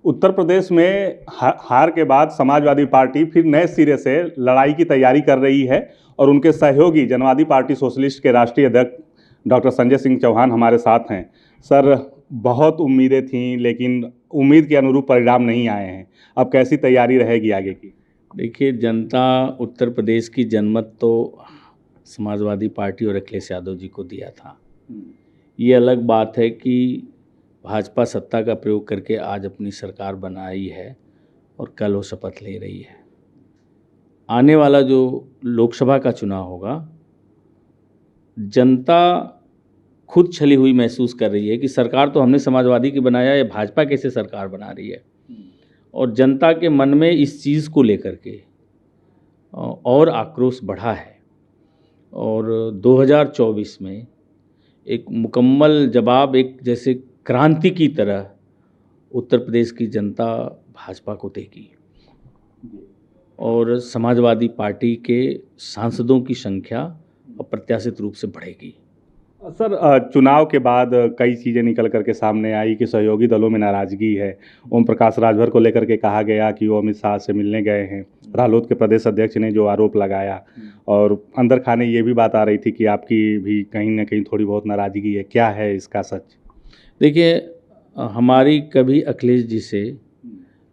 उत्तर प्रदेश में हार के बाद समाजवादी पार्टी फिर नए सिरे से लड़ाई की तैयारी कर रही है और उनके सहयोगी जनवादी पार्टी सोशलिस्ट के राष्ट्रीय अध्यक्ष डॉक्टर संजय सिंह चौहान हमारे साथ हैं। सर, बहुत उम्मीदें थीं लेकिन उम्मीद के अनुरूप परिणाम नहीं आए हैं। अब कैसी तैयारी रहेगी आगे की? देखिए, जनता उत्तर प्रदेश की जनमत तो समाजवादी पार्टी और अखिलेश यादव जी को दिया था। ये अलग बात है कि भाजपा सत्ता का प्रयोग करके आज अपनी सरकार बनाई है और कल वो शपथ ले रही है। आने वाला जो लोकसभा का चुनाव होगा, जनता खुद छली हुई महसूस कर रही है कि सरकार तो हमने समाजवादी की बनाया, ये भाजपा कैसे सरकार बना रही है। और जनता के मन में इस चीज़ को लेकर के और आक्रोश बढ़ा है और 2024 में एक मुकम्मल जवाब, एक जैसे क्रांति की तरह उत्तर प्रदेश की जनता भाजपा को देगी और समाजवादी पार्टी के सांसदों की संख्या अप्रत्याशित रूप से बढ़ेगी। सर, चुनाव के बाद कई चीज़ें निकल करके सामने आई कि सहयोगी दलों में नाराज़गी है। ओम प्रकाश राजभर को लेकर के कहा गया कि वो अमित शाह से मिलने गए हैं। रालोद के प्रदेश अध्यक्ष ने जो आरोप लगाया और अंदर खाने ये भी बात आ रही थी कि आपकी भी कहीं ना कहीं थोड़ी बहुत नाराज़गी है। क्या है इसका सच? देखिए, हमारी कभी अखिलेश जी से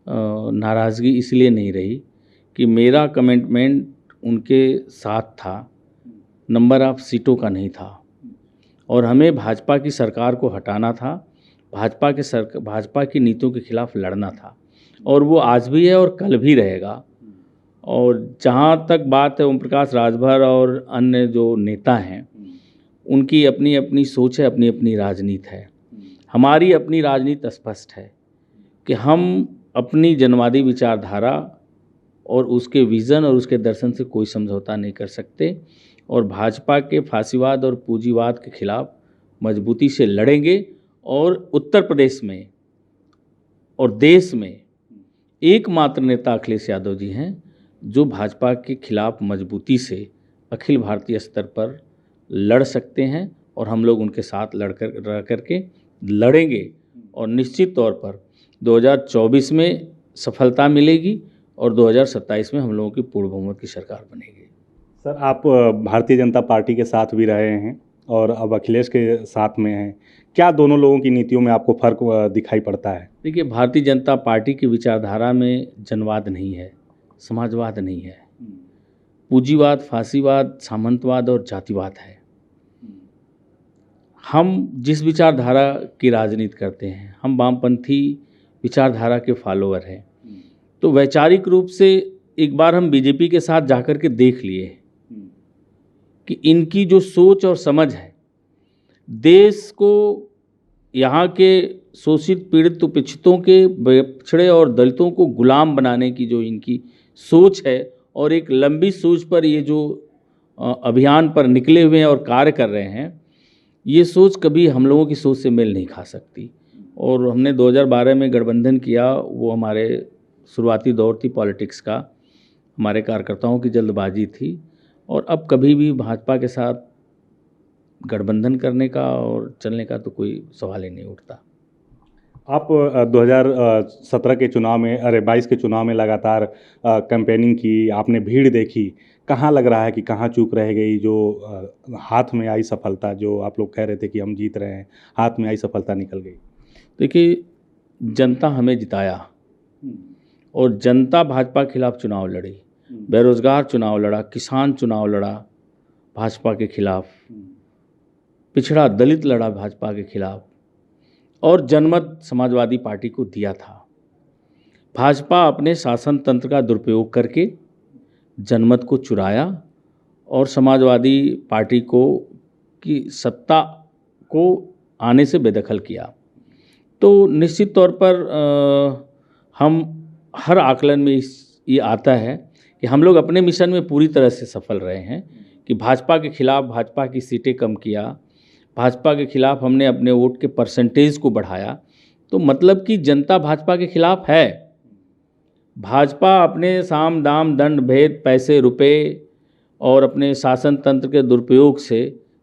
नाराज़गी इसलिए नहीं रही कि मेरा कमिटमेंट उनके साथ था, नंबर ऑफ सीटों का नहीं था और हमें भाजपा की सरकार को हटाना था, भाजपा की नीतियों के खिलाफ लड़ना था और वो आज भी है और कल भी रहेगा। और जहाँ तक बात है ओम प्रकाश राजभर और अन्य जो नेता हैं, उनकी अपनी अपनी सोच है, अपनी अपनी राजनीति है। हमारी अपनी राजनीति स्पष्ट है कि हम अपनी जनवादी विचारधारा और उसके विज़न और उसके दर्शन से कोई समझौता नहीं कर सकते और भाजपा के फासीवाद और पूंजीवाद के खिलाफ मजबूती से लड़ेंगे और उत्तर प्रदेश में और देश में एकमात्र नेता अखिलेश यादव जी हैं जो भाजपा के खिलाफ मजबूती से अखिल भारतीय स्तर पर लड़ सकते हैं और हम लोग उनके साथ रह करके लड़ेंगे और निश्चित तौर पर 2024 में सफलता मिलेगी और 2027 में हम लोगों की पूर्ण बहुमत की सरकार बनेगी। सर, आप भारतीय जनता पार्टी के साथ भी रहे हैं और अब अखिलेश के साथ में हैं। क्या दोनों लोगों की नीतियों में आपको फ़र्क दिखाई पड़ता है? देखिए, भारतीय जनता पार्टी की विचारधारा में जनवाद नहीं है, समाजवाद नहीं है, पूंजीवाद, फासीवाद, सामंतवाद और जातिवाद है। हम जिस विचारधारा की राजनीति करते हैं, हम वामपंथी विचारधारा के फॉलोअर हैं। तो वैचारिक रूप से एक बार हम बीजेपी के साथ जाकर के देख लिए कि इनकी जो सोच और समझ है, देश को, यहाँ के शोषित पीड़ित उपेक्षितों के, पिछड़े और दलितों को गुलाम बनाने की जो इनकी सोच है और एक लंबी सोच पर ये जो अभियान पर निकले हुए हैं और कार्य कर रहे हैं, ये सोच कभी हम लोगों की सोच से मेल नहीं खा सकती। और हमने 2012 में गठबंधन किया, वो हमारे शुरुआती दौर थी पॉलिटिक्स का, हमारे कार्यकर्ताओं की जल्दबाजी थी और अब कभी भी भाजपा के साथ गठबंधन करने का और चलने का तो कोई सवाल ही नहीं उठता। आप 2017 के चुनाव में 22 के चुनाव में लगातार कैंपेनिंग की, आपने भीड़ देखी। कहाँ लग रहा है कि कहाँ चूक रह गई जो हाथ में आई सफलता, जो आप लोग कह रहे थे कि हम जीत रहे हैं, हाथ में आई सफलता निकल गई? देखिए, जनता हमें जिताया और जनता भाजपा के खिलाफ चुनाव लड़ी, बेरोजगार चुनाव लड़ा, किसान चुनाव लड़ा भाजपा के खिलाफ, पिछड़ा दलित लड़ा भाजपा के खिलाफ और जनमत समाजवादी पार्टी को दिया था। भाजपा अपने शासन तंत्र का दुरुपयोग करके जनमत को चुराया और समाजवादी पार्टी को की सत्ता को आने से बेदखल किया। तो निश्चित तौर पर हम हर आकलन में ये आता है कि हम लोग अपने मिशन में पूरी तरह से सफल रहे हैं कि भाजपा के खिलाफ भाजपा की सीटें कम किया, भाजपा के खिलाफ हमने अपने वोट के परसेंटेज को बढ़ाया। तो मतलब कि जनता भाजपा के खिलाफ है। भाजपा अपने साम दाम दंड भेद, पैसे रुपए और अपने शासन तंत्र के दुरुपयोग से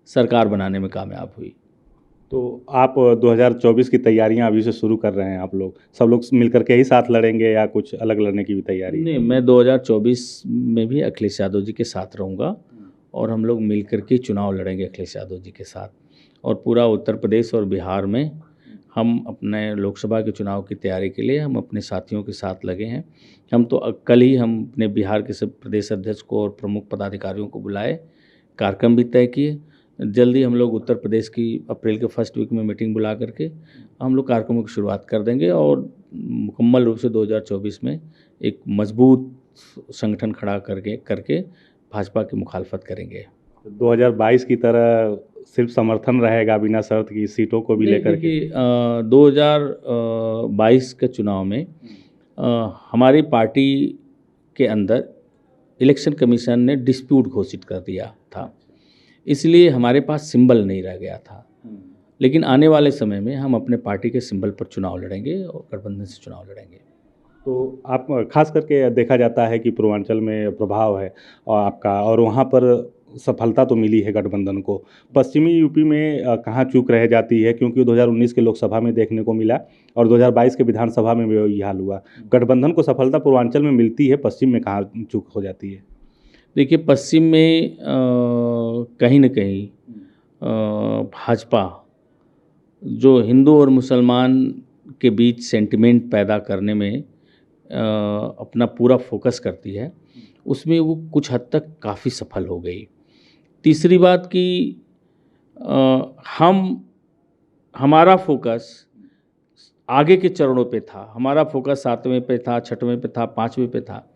सरकार बनाने में कामयाब हुई। तो आप 2024 की तैयारियां अभी से शुरू कर रहे हैं, आप लोग सब लोग मिलकर के ही साथ लड़ेंगे या कुछ अलग लड़ने की भी तैयारी है? नहीं, मैं 2024 में भी अखिलेश यादव जी के साथ रहूँगा और हम लोग मिल कर के चुनाव लड़ेंगे अखिलेश यादव जी के साथ। और पूरा उत्तर प्रदेश और बिहार में हम अपने लोकसभा के चुनाव की तैयारी के लिए हम अपने साथियों के साथ लगे हैं। हम तो कल ही हम अपने बिहार के सब प्रदेश अध्यक्ष को और प्रमुख पदाधिकारियों को बुलाए, कार्यक्रम भी तय किए। जल्दी हम लोग उत्तर प्रदेश की अप्रैल के फर्स्ट वीक में मीटिंग बुला करके हम लोग कार्यक्रमों की शुरुआत कर देंगे और मुकम्मल रूप से 2024 में एक मजबूत संगठन खड़ा करके भाजपा की मुखालफत करेंगे। 2022 की तरह सिर्फ समर्थन रहेगा बिना शर्त की सीटों को भी लेकर के? देखिए, 2022 के चुनाव में हमारी पार्टी के अंदर इलेक्शन कमीशन ने डिस्प्यूट घोषित कर दिया था, इसलिए हमारे पास सिंबल नहीं रह गया था। लेकिन आने वाले समय में हम अपने पार्टी के सिंबल पर चुनाव लड़ेंगे और गठबंधन से चुनाव लड़ेंगे। तो आप खास करके देखा जाता है कि पूर्वांचल में प्रभाव है और आपका, और वहाँ पर सफलता तो मिली है गठबंधन को। पश्चिमी यूपी में कहाँ चूक रह जाती है, क्योंकि 2019 के लोकसभा में देखने को मिला और 2022 के विधानसभा में भी यही हाल हुआ। गठबंधन को सफलता पूर्वांचल में मिलती है, पश्चिम में कहाँ चूक हो जाती है? देखिए, पश्चिम में कहीं न कहीं भाजपा जो हिंदू और मुसलमान के बीच सेंटिमेंट पैदा करने में अपना पूरा फोकस करती है, उसमें वो कुछ हद तक काफ़ी सफल हो गई। तीसरी बात कि हमारा फोकस आगे के चरणों पे था। हमारा फोकस 7वें पे था, 6वें पे था, 5वें पे था।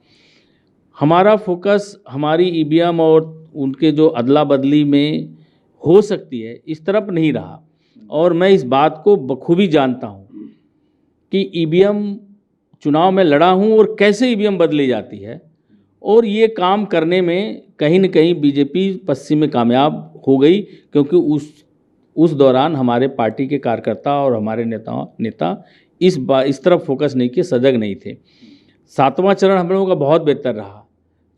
हमारा फोकस हमारी ईवीएम और उनके जो अदला बदली में हो सकती है इस तरफ नहीं रहा। और मैं इस बात को बखूबी जानता हूँ कि ईवीएम चुनाव में लड़ा हूँ और कैसे ईवीएम बदली जाती है, और ये काम करने में कहीं न कहीं बीजेपी पश्चिम में कामयाब हो गई, क्योंकि उस दौरान हमारे पार्टी के कार्यकर्ता और हमारे नेता इस तरफ फोकस नहीं किए, सजग नहीं थे। 7वां चरण हम लोगों का बहुत बेहतर रहा,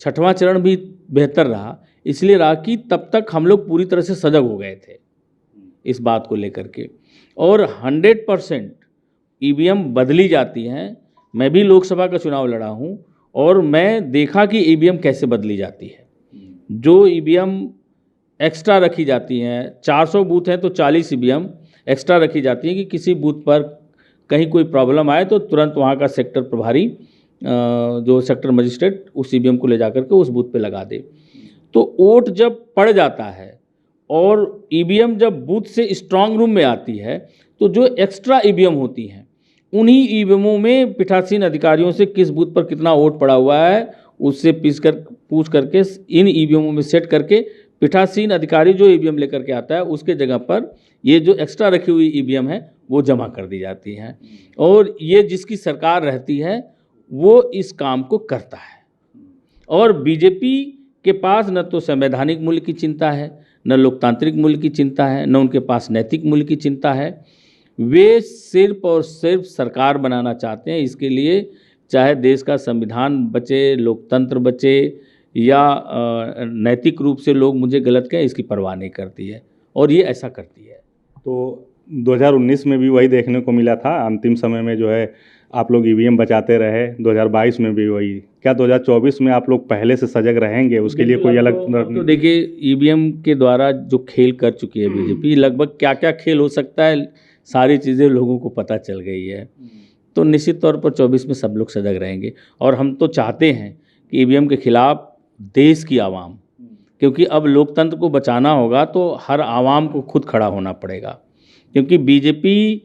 6वां चरण भी बेहतर रहा, इसलिए रहा कि तब तक हम लोग पूरी तरह से सजग हो गए थे इस बात को लेकर के। और 100% ईवीएम बदली जाती हैं। मैं भी लोकसभा का चुनाव लड़ा हूँ और मैं देखा कि ईवीएम कैसे बदली जाती है। जो ईवीएम एक्स्ट्रा रखी जाती हैं, 400 बूथ हैं तो 40 ईवीएम एक्स्ट्रा रखी जाती हैं कि किसी बूथ पर कहीं कोई प्रॉब्लम आए तो तुरंत वहाँ का सेक्टर प्रभारी जो सेक्टर मजिस्ट्रेट उस ईवीएम को ले जाकर के उस बूथ पे लगा दे। तो वोट जब पड़ जाता है और ईवीएम जब बूथ से स्ट्रांग रूम में आती है तो जो एक्स्ट्रा ईवीएम होती हैं उन्हीं ईवीएमों में पीठासीन अधिकारियों से किस बूथ पर कितना वोट पड़ा हुआ है उससे पूछ करके इन ईवीएमों में सेट करके पीठासीन अधिकारी जो ईवीएम लेकर के आता है उसके जगह पर ये जो एक्स्ट्रा रखी हुई ईवीएम है वो जमा कर दी जाती हैं। और ये जिसकी सरकार रहती है वो इस काम को करता है। और बीजेपी के पास न तो संवैधानिक मूल्य की चिंता है, न लोकतांत्रिक मूल्य की चिंता है, न उनके पास नैतिक मूल्य की चिंता है। वे सिर्फ और सिर्फ सरकार बनाना चाहते हैं। इसके लिए चाहे देश का संविधान बचे, लोकतंत्र बचे या नैतिक रूप से लोग मुझे गलत कहें, इसकी परवाह नहीं करती है और ये ऐसा करती है। तो 2019 में भी वही देखने को मिला था, अंतिम समय में जो है आप लोग ईवीएम बचाते रहे, 2022 में भी वही। क्या 2024 में आप लोग पहले से सजग रहेंगे, उसके लिए कोई अलग? तो देखिए, ईवीएम के द्वारा जो खेल कर चुकी है बीजेपी, लगभग क्या क्या खेल हो सकता है सारी चीज़ें लोगों को पता चल गई है। तो निश्चित तौर पर 24 में सब लोग सजग रहेंगे। और हम तो चाहते हैं कि ईवीएम के खिलाफ देश की आवाम, क्योंकि अब लोकतंत्र को बचाना होगा तो हर आवाम को खुद खड़ा होना पड़ेगा, क्योंकि बीजेपी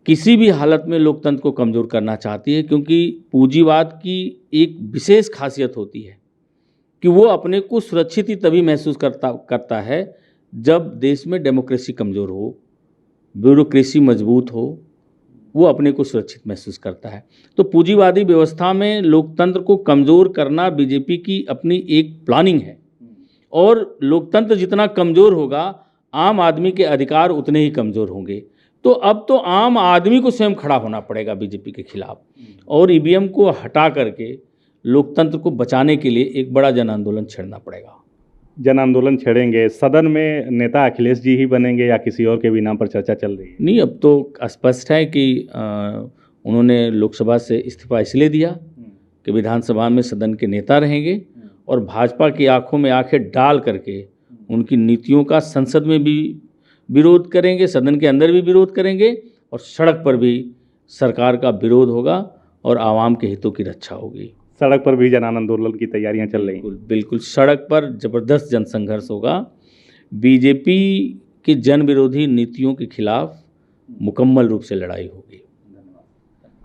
किसी भी हालत में लोकतंत्र को कमज़ोर करना चाहती है। क्योंकि पूंजीवाद की एक विशेष खासियत होती है कि वो अपने को सुरक्षित ही तभी महसूस करता है जब देश में डेमोक्रेसी कमज़ोर हो, ब्यूरोक्रेसी मजबूत हो, वो अपने को सुरक्षित महसूस करता है। तो पूंजीवादी व्यवस्था में लोकतंत्र को कमज़ोर करना बीजेपी की अपनी एक प्लानिंग है। और लोकतंत्र जितना कमज़ोर होगा, आम आदमी के अधिकार उतने ही कमज़ोर होंगे। तो अब तो आम आदमी को स्वयं खड़ा होना पड़ेगा बीजेपी के खिलाफ और ईवीएम को हटा करके लोकतंत्र को बचाने के लिए एक बड़ा जन आंदोलन छेड़ना पड़ेगा। जन आंदोलन छेड़ेंगे, सदन में नेता अखिलेश जी ही बनेंगे या किसी और के भी नाम पर चर्चा चल रही है? नहीं, अब तो स्पष्ट है कि उन्होंने लोकसभा से इस्तीफा इसलिए दिया कि विधानसभा में सदन के नेता रहेंगे और भाजपा की आंखों में आंखें डाल करके उनकी नीतियों का संसद में भी विरोध करेंगे, सदन के अंदर भी विरोध करेंगे और सड़क पर भी सरकार का विरोध होगा और आवाम के हितों की रक्षा होगी। सड़क पर भी जन आंदोलन की तैयारियां चल रही हैं। बिल्कुल बिल्कुल, सड़क पर जबरदस्त जनसंघर्ष होगा। बीजेपी की जन विरोधी नीतियों के खिलाफ मुकम्मल रूप से लड़ाई होगी।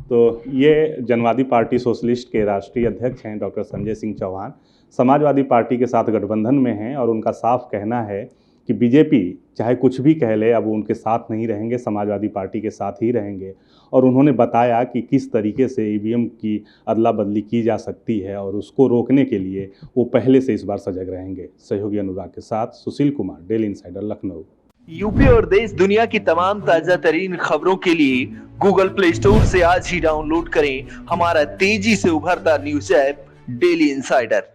तो ये जनवादी पार्टी सोशलिस्ट के राष्ट्रीय अध्यक्ष हैं डॉक्टर संजय सिंह चौहान, समाजवादी पार्टी के साथ गठबंधन में हैं और उनका साफ कहना है कि बीजेपी चाहे कुछ भी कह ले, अब वो उनके साथ नहीं रहेंगे, समाजवादी पार्टी के साथ ही रहेंगे। और उन्होंने बताया कि किस तरीके से ईवीएम की अदला बदली की जा सकती है और उसको रोकने के लिए वो पहले से इस बार सजग रहेंगे। सहयोगी अनुराग के साथ Sushil Kumar, Daily Insider, Lucknow. UP और देश दुनिया की तमाम ताजा तरीन खबरों के लिए गूगल प्ले स्टोर से आज ही डाउनलोड करें हमारा तेजी से उभरता न्यूज ऐप डेली इंसाइडर।